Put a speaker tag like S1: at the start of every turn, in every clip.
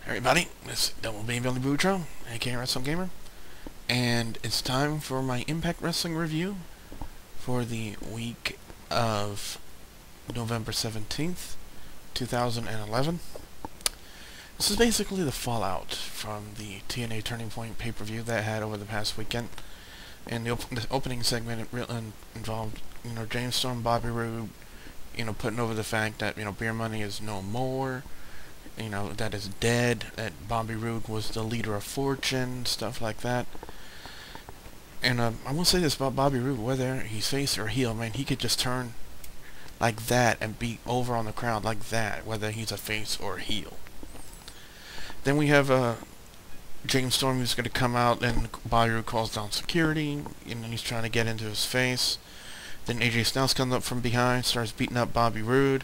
S1: Everybody, this is Double B Billy Boudreaux, aka Wrestling Gamer, and it's time for my Impact Wrestling review for the week of November 17th, 2011. This is basically the fallout from the TNA Turning Point pay-per-view that I had over the past weekend, and the opening segment involved, James Storm, Bobby Roode, putting over the fact that, Beer Money is no more, that is dead, that Bobby Roode was the leader of Fortune, stuff like that. And I will say this about Bobby Roode, whether he's face or heel, man, he could just turn like that and be over on the crowd like that, whether he's a face or a heel. Then we have James Storm, who's going to come out, and Bobby Roode calls down security, and he's trying to get into his face. Then AJ Styles comes up from behind, starts beating up Bobby Roode.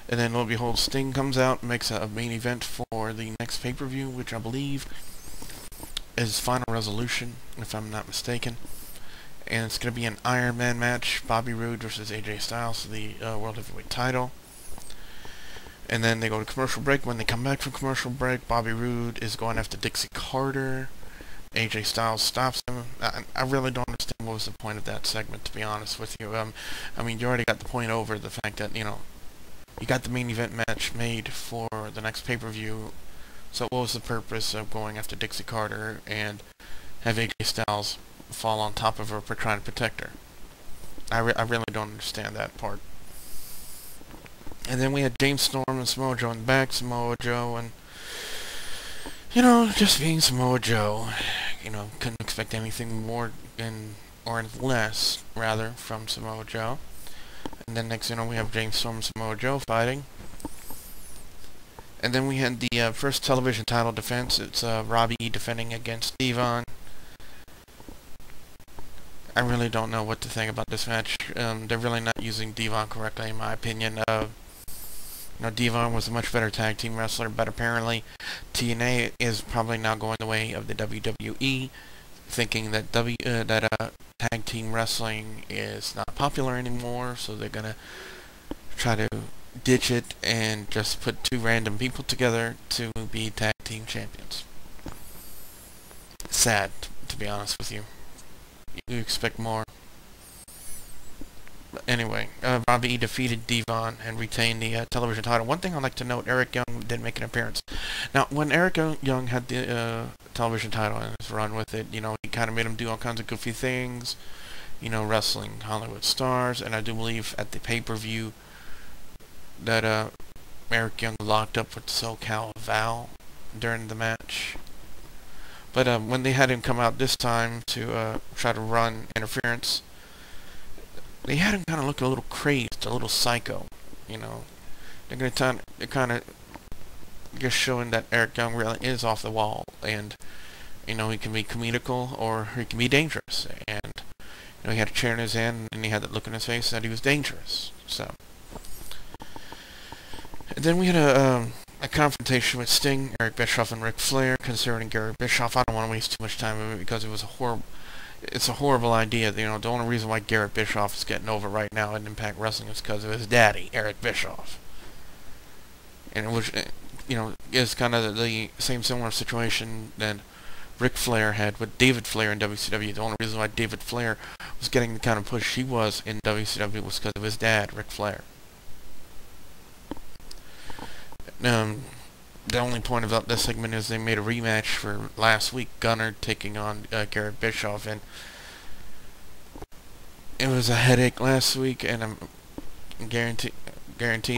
S1: And then, lo and behold, Sting comes out and makes a main event for the next pay-per-view, which I believe is Final Resolution, if I'm not mistaken. And it's going to be an Iron Man match, Bobby Roode versus AJ Styles for the World Heavyweight title. And then they go to commercial break. When they come back from commercial break, Bobby Roode is going after Dixie Carter. AJ Styles stops him. I really don't understand what was the point of that segment, to be honest with you. I mean, you already got the point over, the fact that, you got the main event match made for the next pay-per-view, so what was the purpose of going after Dixie Carter and have AJ Styles fall on top of her for trying to protect her? I really don't understand that part. And then we had James Storm and Samoa Joe in the back, Samoa Joe, and, just being Samoa Joe, couldn't expect anything more or less, rather, from Samoa Joe. And then next, we have James Storm and Samoa Joe fighting. And then we had the first television title defense. It's Robbie E defending against Devon. I really don't know what to think about this match. They're really not using Devon correctly, in my opinion. Devon was a much better tag team wrestler, but apparently TNA is probably now going the way of the WWE, thinking that tag team wrestling is not popular anymore, so they're gonna try to ditch it and just put two random people together to be tag team champions. Sad, to be honest with you. You expect more. But anyway, Robbie E defeated Devon and retained the television title. One thing I'd like to note, Eric Young did make an appearance. Now, when Eric Young had the television title and his run with it, he kind of made him do all kinds of goofy things, wrestling Hollywood stars, and I do believe at the pay-per-view that Eric Young locked up with SoCal Val during the match. But when they had him come out this time to try to run interference, they had him kind of look a little crazed, a little psycho, They're kind of just showing that Eric Young really is off the wall, and, he can be comedical or he can be dangerous. And, he had a chair in his hand and he had that look in his face that he was dangerous. So, and then we had a confrontation with Sting, Eric Bischoff, and Ric Flair concerning Gary Bischoff. I don't want to waste too much time on it because it was it's a horrible idea. The only reason why Garrett Bischoff is getting over right now in Impact Wrestling is because of his daddy, Eric Bischoff. And it was, is kind of the same similar situation that Ric Flair had with David Flair in WCW. The only reason why David Flair was getting the kind of push he was in WCW was because of his dad, Ric Flair. The only point about this segment is they made a rematch for last week, Gunner taking on Garrett Bischoff, and it was a headache last week, and I'm guaranteed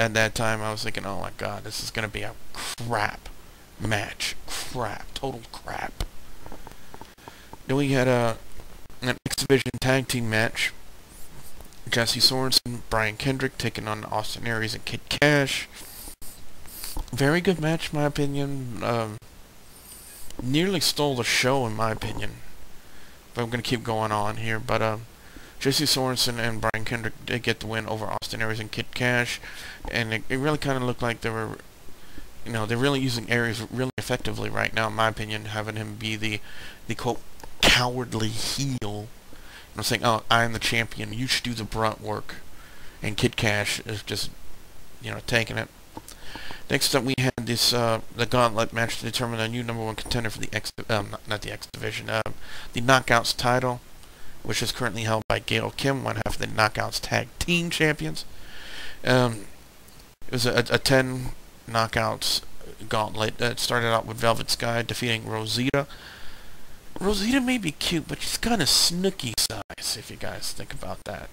S1: at that time I was thinking, oh my god, this is going to be a crap match. Total crap. Then we had an X-Division tag team match. Jesse Sorensen, Brian Kendrick taking on Austin Aries and Kid Cash. Very good match, in my opinion. Nearly stole the show, in my opinion. But I'm going to keep going on here. But Jesse Sorensen and Brian Kendrick did get the win over Austin Aries and Kid Cash. And it really kind of looked like they were, they're really using Aries really effectively right now, in my opinion, having him be the quote, cowardly heel. I'm saying, oh, I'm the champion, you should do the brunt work. And Kid Cash is just, taking it. Next up, we had this the gauntlet match to determine a new #1 contender for the not the X Division, the Knockouts title, which is currently held by Gail Kim, one half of the Knockouts Tag Team Champions. It was a 10 Knockouts gauntlet. It started out with Velvet Sky defeating Rosita. Rosita may be cute, but she's kind of snooky size, if you guys think about that.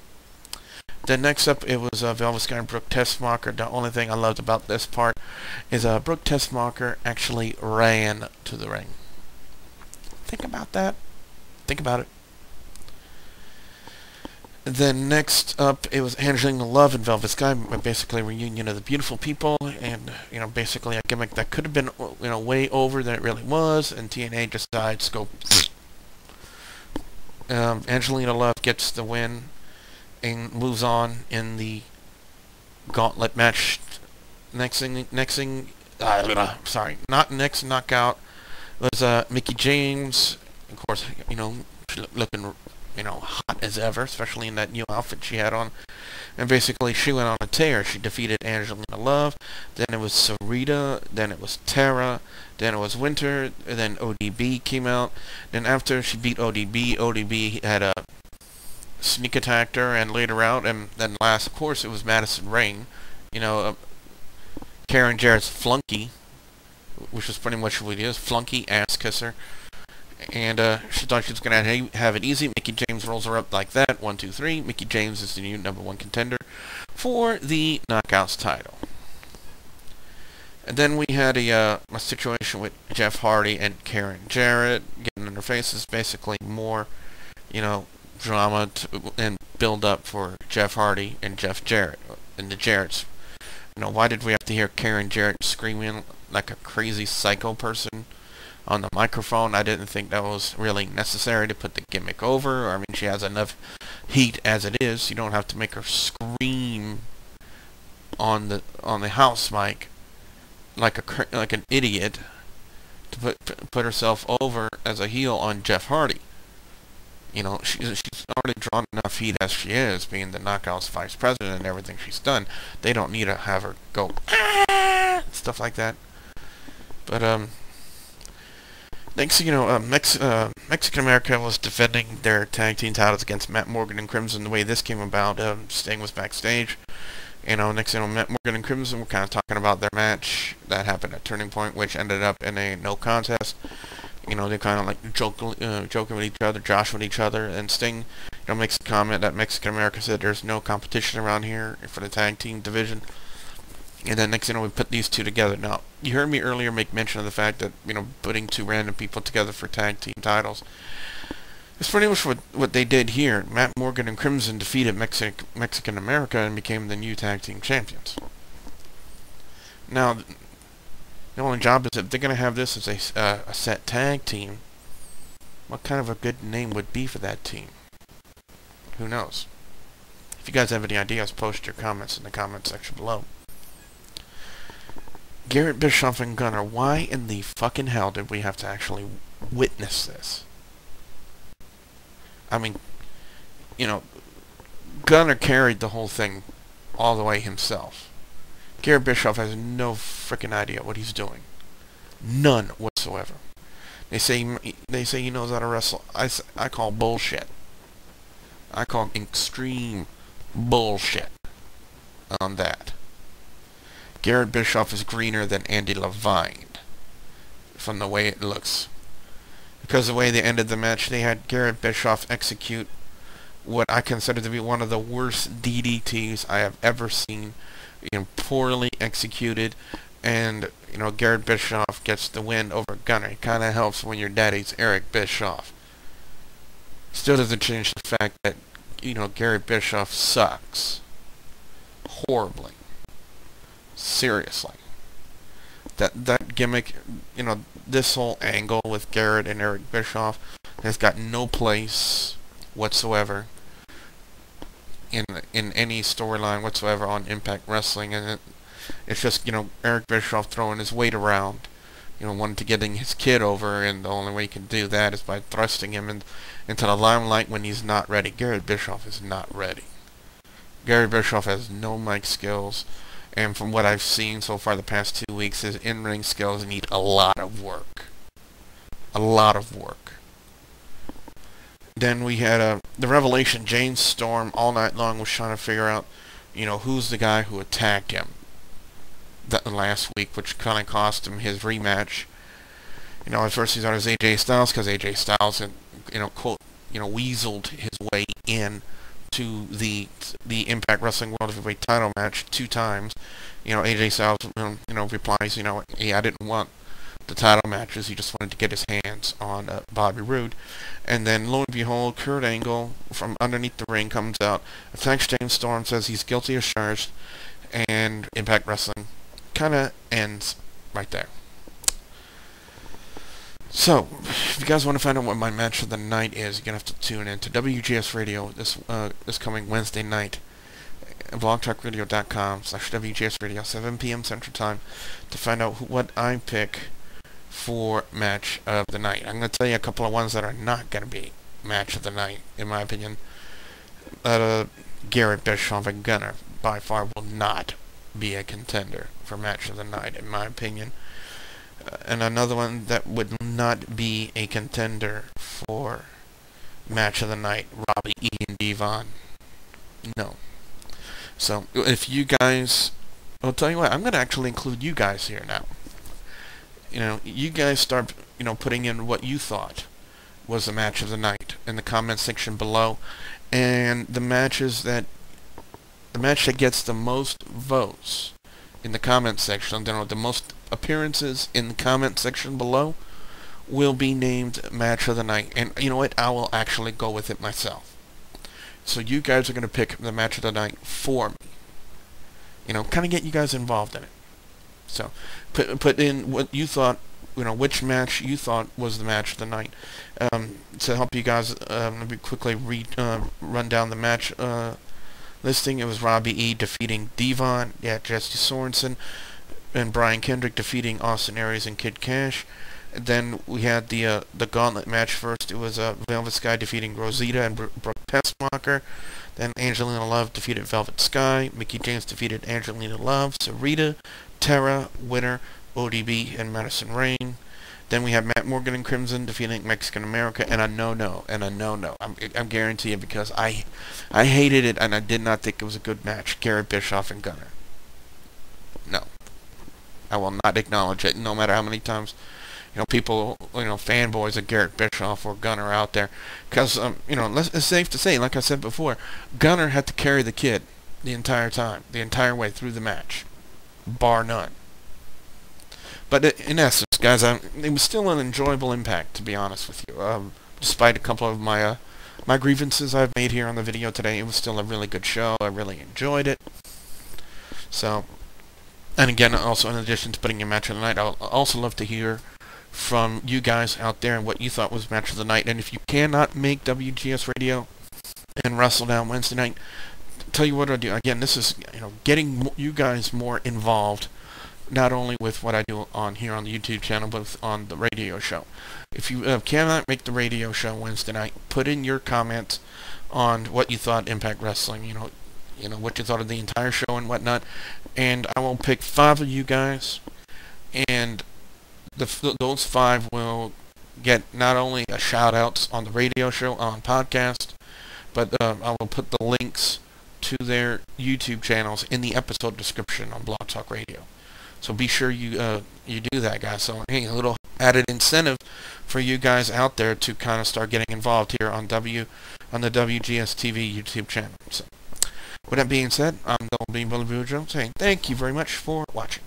S1: Then next up, it was Velvet Sky and Brooke Tessmacher. The only thing I loved about this part is Brooke Tessmacher actually ran to the ring. Think about that. Think about it. Then next up, it was Angelina Love and Velvet Sky, basically a reunion of the beautiful people, and basically a gimmick that could have been way over than it really was, and TNA decides to go. Angelina Love gets the win and moves on in the gauntlet match. Next knockout was Mickie James. Of course, looking hot as ever, especially in that new outfit she had on. And basically, she went on a tear. She defeated Angelina Love. Then it was Sarita. Then it was Tara. Then it was Winter. And then ODB came out. Then after she beat ODB, ODB had a sneak attacked her and laid her out. And then last, of course, it was Madison Rayne. Karen Jarrett's flunky, which was pretty much what it is. Flunky ass kisser. And she thought she was going to have it easy. Mickie James rolls her up like that. 1, 2, 3. Mickie James is the new #1 contender for the Knockouts title. And then we had a situation with Jeff Hardy and Karen Jarrett getting in their faces. Basically more, drama and build up for Jeff Hardy and Jeff Jarrett and the Jarretts. Why did we have to hear Karen Jarrett screaming like a crazy psycho person on the microphone? I didn't think that was really necessary to put the gimmick over. I mean, she has enough heat as it is. You don't have to make her scream on the house mic like an idiot to put herself over as a heel on Jeff Hardy. She's already drawn enough heat as she is, being the Knockouts vice president and everything she's done. They don't need to have her go stuff like that. But next, Mexican America was defending their tag team titles against Matt Morgan and Crimson. The way this came about, Sting was backstage. Next, Matt Morgan and Crimson were kind of talking about their match that happened at Turning Point, which ended up in a no contest. They kind of like joking with each other, josh with each other, and Sting, makes a comment that Mexican America said there's no competition around here for the tag team division. And then next, we put these two together. Now, you heard me earlier make mention of the fact that, putting two random people together for tag team titles. It's pretty much what they did here. Matt Morgan and Crimson defeated Mexican America and became the new tag team champions. Now, the only job is if they're going to have this as a set tag team, what kind of a good name would be for that team? Who knows? If you guys have any ideas, post your comments in the comment section below. Garrett Bischoff and Gunner, why in the fucking hell did we have to actually witness this? I mean, Gunner carried the whole thing all the way himself. Garrett Bischoff has no freaking idea what he's doing. None whatsoever. They say he knows how to wrestle. I call bullshit. I call extreme bullshit on that. Garrett Bischoff is greener than Andy Levine from the way it looks. Because the way they ended the match, they had Garrett Bischoff execute what I consider to be one of the worst DDTs I have ever seen. Poorly executed, and Garrett Bischoff gets the win over Gunner. It kind of helps when your daddy's Eric Bischoff. Still doesn't change the fact that Garrett Bischoff sucks horribly. Seriously. That gimmick, this whole angle with Garrett and Eric Bischoff has got no place whatsoever in any storyline whatsoever on Impact Wrestling, and it's just Eric Bischoff throwing his weight around, wanting to getting his kid over, and the only way you can do that is by thrusting him into the limelight when he's not ready. Garrett Bischoff is not ready. Gary Bischoff has no mic skills, and from what I've seen so far the past 2 weeks, his in-ring skills need a lot of work. A lot of work. Then we had the revelation. James Storm all night long was trying to figure out, who's the guy who attacked him last week, which kind of cost him his rematch. At first he thought it was AJ Styles, because AJ Styles had, quote, weaseled his way in to the Impact Wrestling World Heavyweight title match 2 times. AJ Styles, replies, hey, I didn't want the title matches. He just wanted to get his hands on Bobby Roode. And then, lo and behold, Kurt Angle from underneath the ring comes out, attacks James Storm, says he's guilty as charged, and Impact Wrestling kind of ends right there. So, if you guys want to find out what my match of the night is, you're going to have to tune in to WGS Radio this coming Wednesday night. blogtalkradio.com/WGS Radio, 7 p.m. Central Time, to find out what I pick for match of the night. I'm going to tell you a couple of ones that are not going to be match of the night, in my opinion. Garrett Bischoff and Gunner by far will not be a contender for match of the night, in my opinion. And another one that would not be a contender for match of the night, Robbie E. and Devon. No. So, if you guys... I'll tell you what, I'm going to actually include you guys here now. You guys start, putting in what you thought was the match of the night in the comment section below. And the match that gets the most votes in the comment section, the most appearances in the comment section below, will be named match of the night. And you know what? I will actually go with it myself. So you guys are going to pick the match of the night for me. Kind of get you guys involved in it. So put in what you thought, which match you thought was the match of the night. To help you guys, let me quickly run down the match listing. It was Robbie E. defeating Devon, Jesse Sorensen, and Brian Kendrick defeating Austin Aries and Kid Cash. And then we had the gauntlet match first. It was Velvet Sky defeating Rosita and Brooke Tessmacher. Then Angelina Love defeated Velvet Sky. Mickie James defeated Angelina Love. Sarita, Tara, Winner, ODB, and Madison Rain. Then we have Matt Morgan and Crimson defeating Mexican America, and a no-no. I'm guarantee you, because I hated it, and I did not think it was a good match. Garrett Bischoff and Gunner. No. I will not acknowledge it, no matter how many times, people, fanboys of Garrett Bischoff or Gunner out there. Because, it's safe to say, like I said before, Gunner had to carry the kid the entire time, the entire way through the match. Bar none. But in essence, guys, it was still an enjoyable Impact, to be honest with you. Despite a couple of my grievances I've made here on the video today, it was still a really good show. I really enjoyed it. So, and again, also in addition to putting your match of the night, I'll also love to hear from you guys out there and what you thought was match of the night. And if you cannot make WGS Radio and WrestleDown Wednesday night, tell you what I do. Again, this is getting you guys more involved, not only with what I do on here on the YouTube channel, but on the radio show. If you cannot make the radio show Wednesday night, put in your comments on what you thought Impact Wrestling, what you thought of the entire show and whatnot, and I will pick 5 of you guys, and those 5 will get not only a shout out on the radio show, on podcast, but I will put the links to their YouTube channels in the episode description on Blog Talk Radio. So be sure you do that, guys. So hey, a little added incentive for you guys out there to kind of start getting involved here on the WGS-TV YouTube channel. So with that being said, I'm WB Billy Jones saying thank you very much for watching.